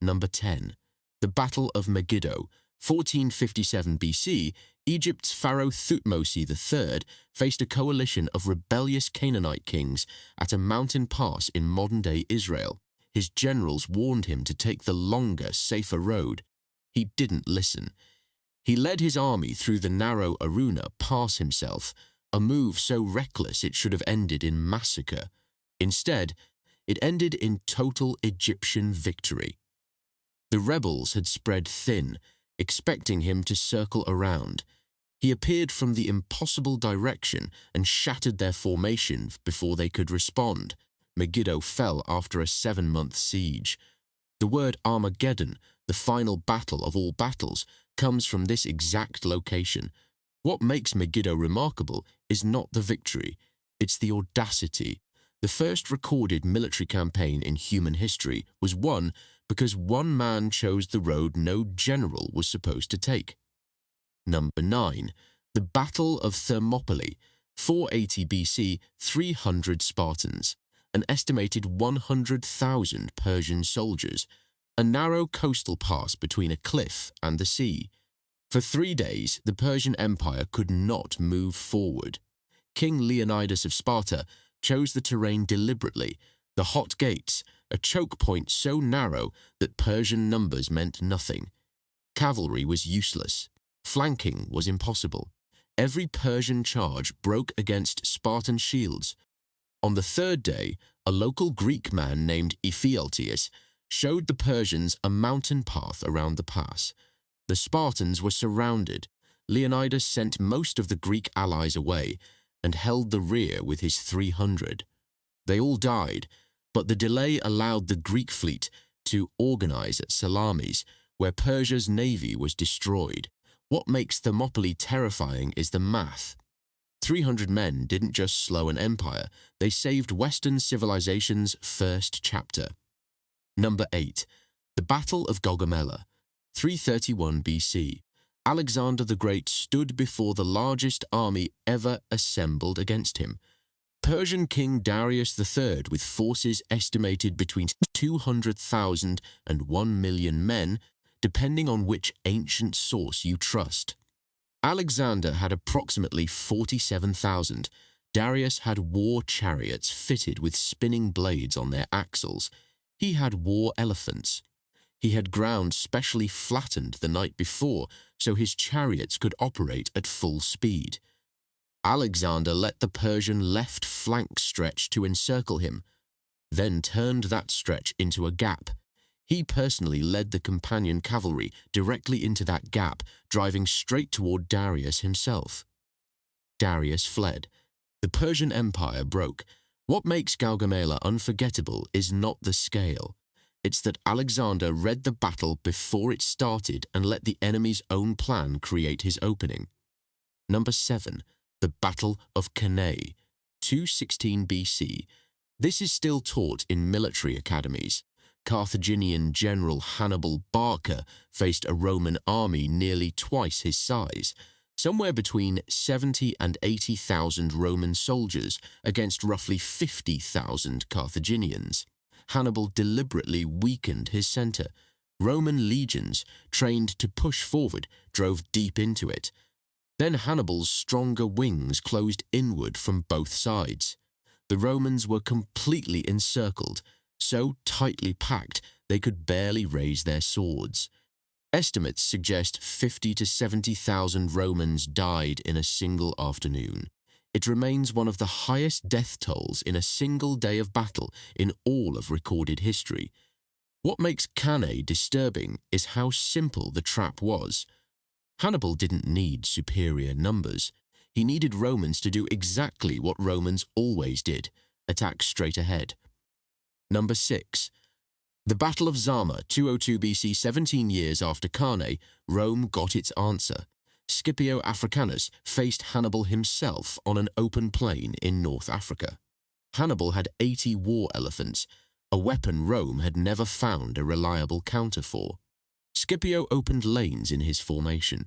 Number 10. The Battle of Megiddo, 1457 BC, Egypt's pharaoh Thutmose III faced a coalition of rebellious Canaanite kings at a mountain pass in modern-day Israel. His generals warned him to take the longer, safer road. He didn't listen. He led his army through the narrow Aruna Pass himself, a move so reckless it should have ended in massacre. Instead, it ended in total Egyptian victory. The rebels had spread thin, expecting him to circle around. He appeared from the impossible direction and shattered their formation before they could respond. Megiddo fell after a 7-month siege. The word Armageddon, the final battle of all battles, comes from this exact location. What makes Megiddo remarkable is not the victory, it's the audacity. The first recorded military campaign in human history was won because one man chose the road no general was supposed to take. Number 9. The Battle of Thermopylae, 480 BC, 300 Spartans, an estimated 100,000 Persian soldiers, a narrow coastal pass between a cliff and the sea. For 3 days, the Persian Empire could not move forward. King Leonidas of Sparta chose the terrain deliberately, the hot gates, a choke point so narrow that Persian numbers meant nothing. Cavalry was useless. Flanking was impossible. Every Persian charge broke against Spartan shields. On the 3rd day, a local Greek man named Ephialtes showed the Persians a mountain path around the pass. The Spartans were surrounded. Leonidas sent most of the Greek allies away and held the rear with his 300. They all died, but the delay allowed the Greek fleet to organize at Salamis, where Persia's navy was destroyed. What makes Thermopylae terrifying is the math. 300 men didn't just slow an empire, they saved Western civilization's first chapter. Number 8. The Battle of Gaugamela, 331 BC. Alexander the Great stood before the largest army ever assembled against him. Persian King Darius III, with forces estimated between 200,000 and 1 million men, depending on which ancient source you trust. Alexander had approximately 47,000. Darius had war chariots fitted with spinning blades on their axles. He had war elephants. He had ground specially flattened the night before so his chariots could operate at full speed. Alexander let the Persian left flank stretch to encircle him, then turned that stretch into a gap. He personally led the companion cavalry directly into that gap, driving straight toward Darius himself. Darius fled. The Persian Empire broke. What makes Gaugamela unforgettable is not the scale. It's that Alexander read the battle before it started and let the enemy's own plan create his opening. Number 7. The Battle of Cannae, 216 BC. This is still taught in military academies. Carthaginian general Hannibal Barca faced a Roman army nearly twice his size, somewhere between 70 and 80,000 Roman soldiers against roughly 50,000 Carthaginians. Hannibal deliberately weakened his center. Roman legions, trained to push forward, drove deep into it. Then Hannibal's stronger wings closed inward from both sides. The Romans were completely encircled, so tightly packed they could barely raise their swords. Estimates suggest 50 to 70,000 Romans died in a single afternoon. It remains one of the highest death tolls in a single day of battle in all of recorded history. What makes Cannae disturbing is how simple the trap was. Hannibal didn't need superior numbers. He needed Romans to do exactly what Romans always did, attack straight ahead. Number 6. The Battle of Zama, 202 BC, 17 years after Cannae, Rome got its answer. Scipio Africanus faced Hannibal himself on an open plain in North Africa. Hannibal had 80 war elephants, a weapon Rome had never found a reliable counter for. Scipio opened lanes in his formation.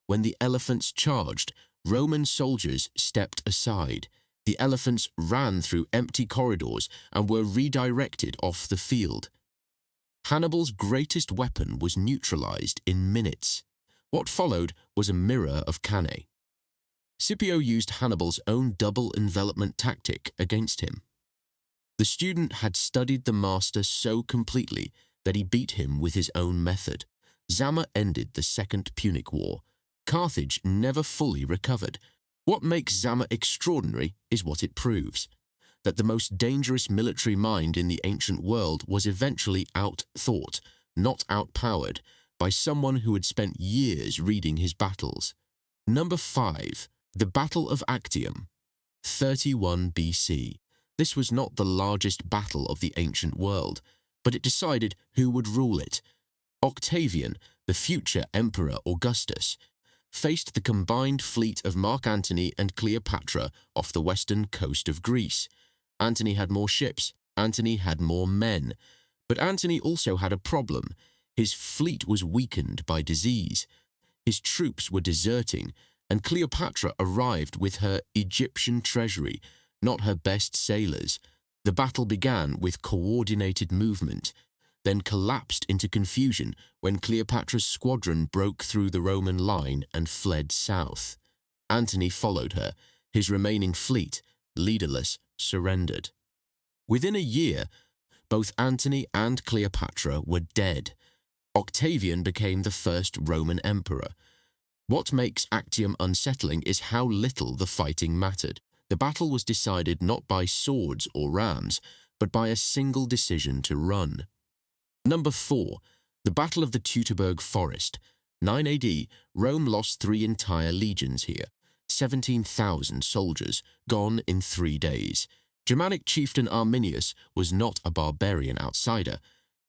When the elephants charged, Roman soldiers stepped aside. The elephants ran through empty corridors and were redirected off the field. Hannibal's greatest weapon was neutralized in minutes. What followed was a mirror of Cannae. Scipio used Hannibal's own double envelopment tactic against him. The student had studied the master so completely that he beat him with his own method. Zama ended the Second Punic War. Carthage never fully recovered. What makes Zama extraordinary is what it proves: that the most dangerous military mind in the ancient world was eventually out-thought, not outpowered, by someone who had spent years reading his battles. Number 5. The Battle of Actium, 31 BC. This was not the largest battle of the ancient world, but it decided who would rule it. Octavian, the future Emperor Augustus, faced the combined fleet of Mark Antony and Cleopatra off the western coast of Greece. Antony had more ships, Antony had more men, but Antony also had a problem. His fleet was weakened by disease. His troops were deserting, and Cleopatra arrived with her Egyptian treasury, not her best sailors. The battle began with coordinated movement, then collapsed into confusion when Cleopatra's squadron broke through the Roman line and fled south. Antony followed her. His remaining fleet, leaderless, surrendered. Within a year, both Antony and Cleopatra were dead. Octavian became the first Roman emperor. What makes Actium unsettling is how little the fighting mattered. The battle was decided not by swords or rams, but by a single decision to run. Number 4. The Battle of the Teutoburg Forest. 9 AD, Rome lost 3 entire legions here. 17,000 soldiers, gone in 3 days. Germanic chieftain Arminius was not a barbarian outsider.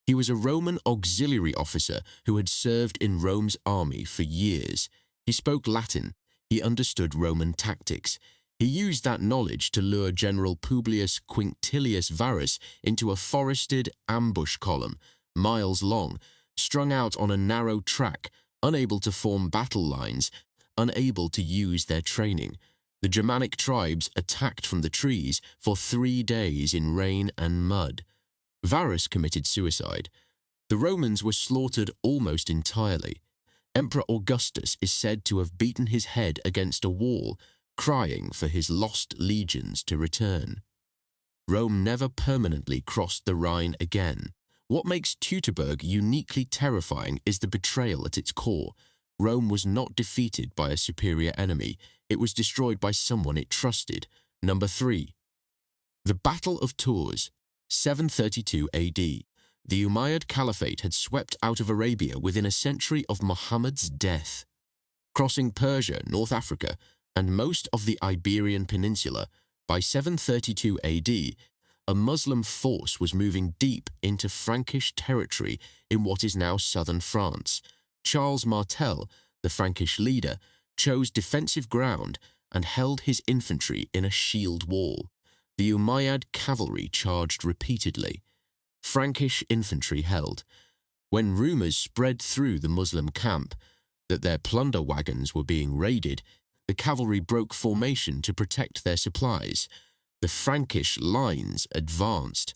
He was a Roman auxiliary officer who had served in Rome's army for years. He spoke Latin. He understood Roman tactics. He used that knowledge to lure General Publius Quinctilius Varus into a forested ambush column, miles long, strung out on a narrow track, unable to form battle lines, unable to use their training. The Germanic tribes attacked from the trees for 3 days in rain and mud. Varus committed suicide. The Romans were slaughtered almost entirely. Emperor Augustus is said to have beaten his head against a wall, crying for his lost legions to return. Rome never permanently crossed the Rhine again. What makes Teutoburg uniquely terrifying is the betrayal at its core. Rome was not defeated by a superior enemy. It was destroyed by someone it trusted. Number 3. The Battle of Tours, 732 AD. The Umayyad Caliphate had swept out of Arabia within a century of Muhammad's death. Crossing Persia, North Africa, and most of the Iberian Peninsula, by 732 AD, a Muslim force was moving deep into Frankish territory in what is now southern France. Charles Martel, the Frankish leader, chose defensive ground and held his infantry in a shield wall. The Umayyad cavalry charged repeatedly. Frankish infantry held. When rumors spread through the Muslim camp that their plunder wagons were being raided, the cavalry broke formation to protect their supplies. The Frankish lines advanced.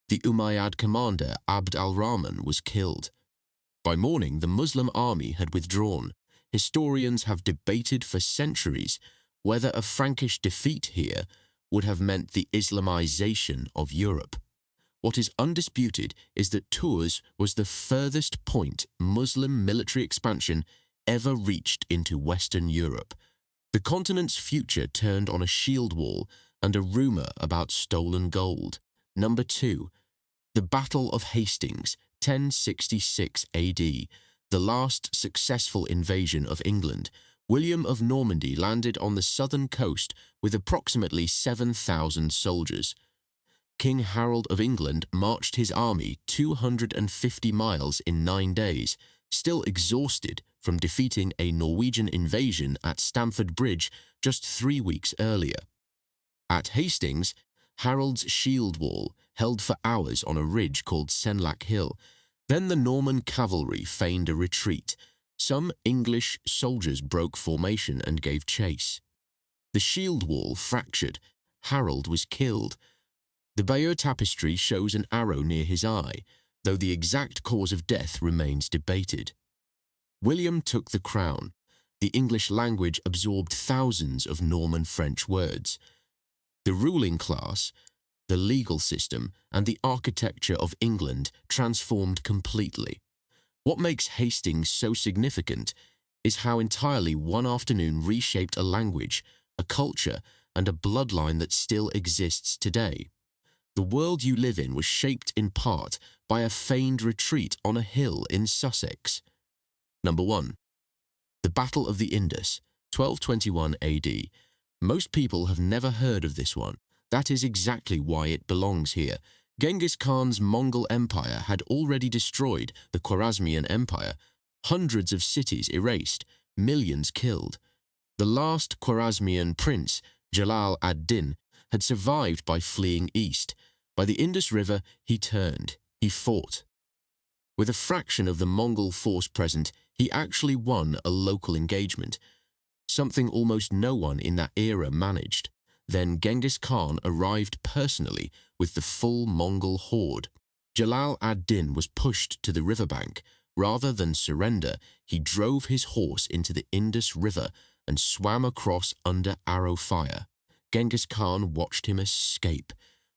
The Umayyad commander Abd al-Rahman was killed. By morning, the Muslim army had withdrawn. Historians have debated for centuries whether a Frankish defeat here would have meant the Islamization of Europe. What is undisputed is that Tours was the furthest point Muslim military expansion ever reached into Western Europe. The continent's future turned on a shield wall and a rumor about stolen gold. Number 2. The Battle of Hastings, 1066 AD. The last successful invasion of England. William of Normandy landed on the southern coast with approximately 7,000 soldiers. King Harold of England marched his army 250 miles in 9 days, still exhausted from defeating a Norwegian invasion at Stamford Bridge just 3 weeks earlier. At Hastings, Harold's shield wall held for hours on a ridge called Senlac Hill. Then the Norman cavalry feigned a retreat. Some English soldiers broke formation and gave chase. The shield wall fractured. Harold was killed. The Bayeux tapestry shows an arrow near his eye. though the exact cause of death remains debated. William took the crown. The English language absorbed thousands of Norman French words. The ruling class, the legal system, and the architecture of England transformed completely. What makes Hastings so significant is how entirely one afternoon reshaped a language, a culture, and a bloodline that still exists today. The world you live in was shaped in part by a feigned retreat on a hill in Sussex. Number 1. The Battle of the Indus, 1221 AD. Most people have never heard of this one. That is exactly why it belongs here. Genghis Khan's Mongol Empire had already destroyed the Khwarezmian Empire, hundreds of cities erased, millions killed. The last Khwarezmian prince, Jalal ad-Din, had survived by fleeing east. By the Indus River, he turned. He fought. With a fraction of the Mongol force present, he actually won a local engagement, something almost no one in that era managed. Then Genghis Khan arrived personally with the full Mongol horde. Jalal ad-Din was pushed to the riverbank. Rather than surrender, he drove his horse into the Indus River and swam across under arrow fire. Genghis Khan watched him escape.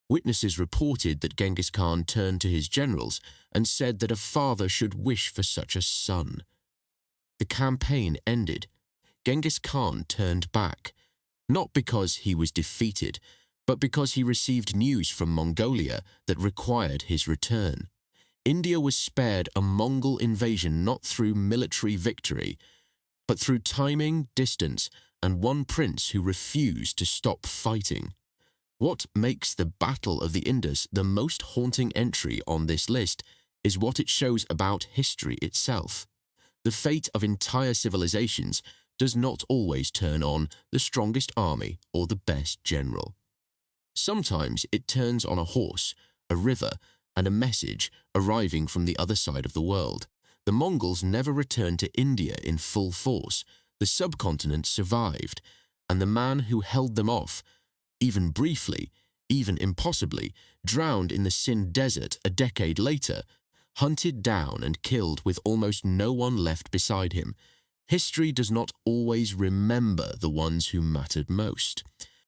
Witnesses reported that Genghis Khan turned to his generals and said that a father should wish for such a son. The campaign ended. Genghis Khan turned back, not because he was defeated, but because he received news from Mongolia that required his return. India was spared a Mongol invasion not through military victory, but through timing, distance, and one prince who refused to stop fighting. What makes the Battle of the Indus the most haunting entry on this list is what it shows about history itself. The fate of entire civilizations does not always turn on the strongest army or the best general. Sometimes it turns on a horse, a river, and a message arriving from the other side of the world. The Mongols never returned to India in full force. The subcontinent survived, and the man who held them off, even briefly, even impossibly, drowned in the Sind Desert a decade later, hunted down and killed with almost no one left beside him. History does not always remember the ones who mattered most.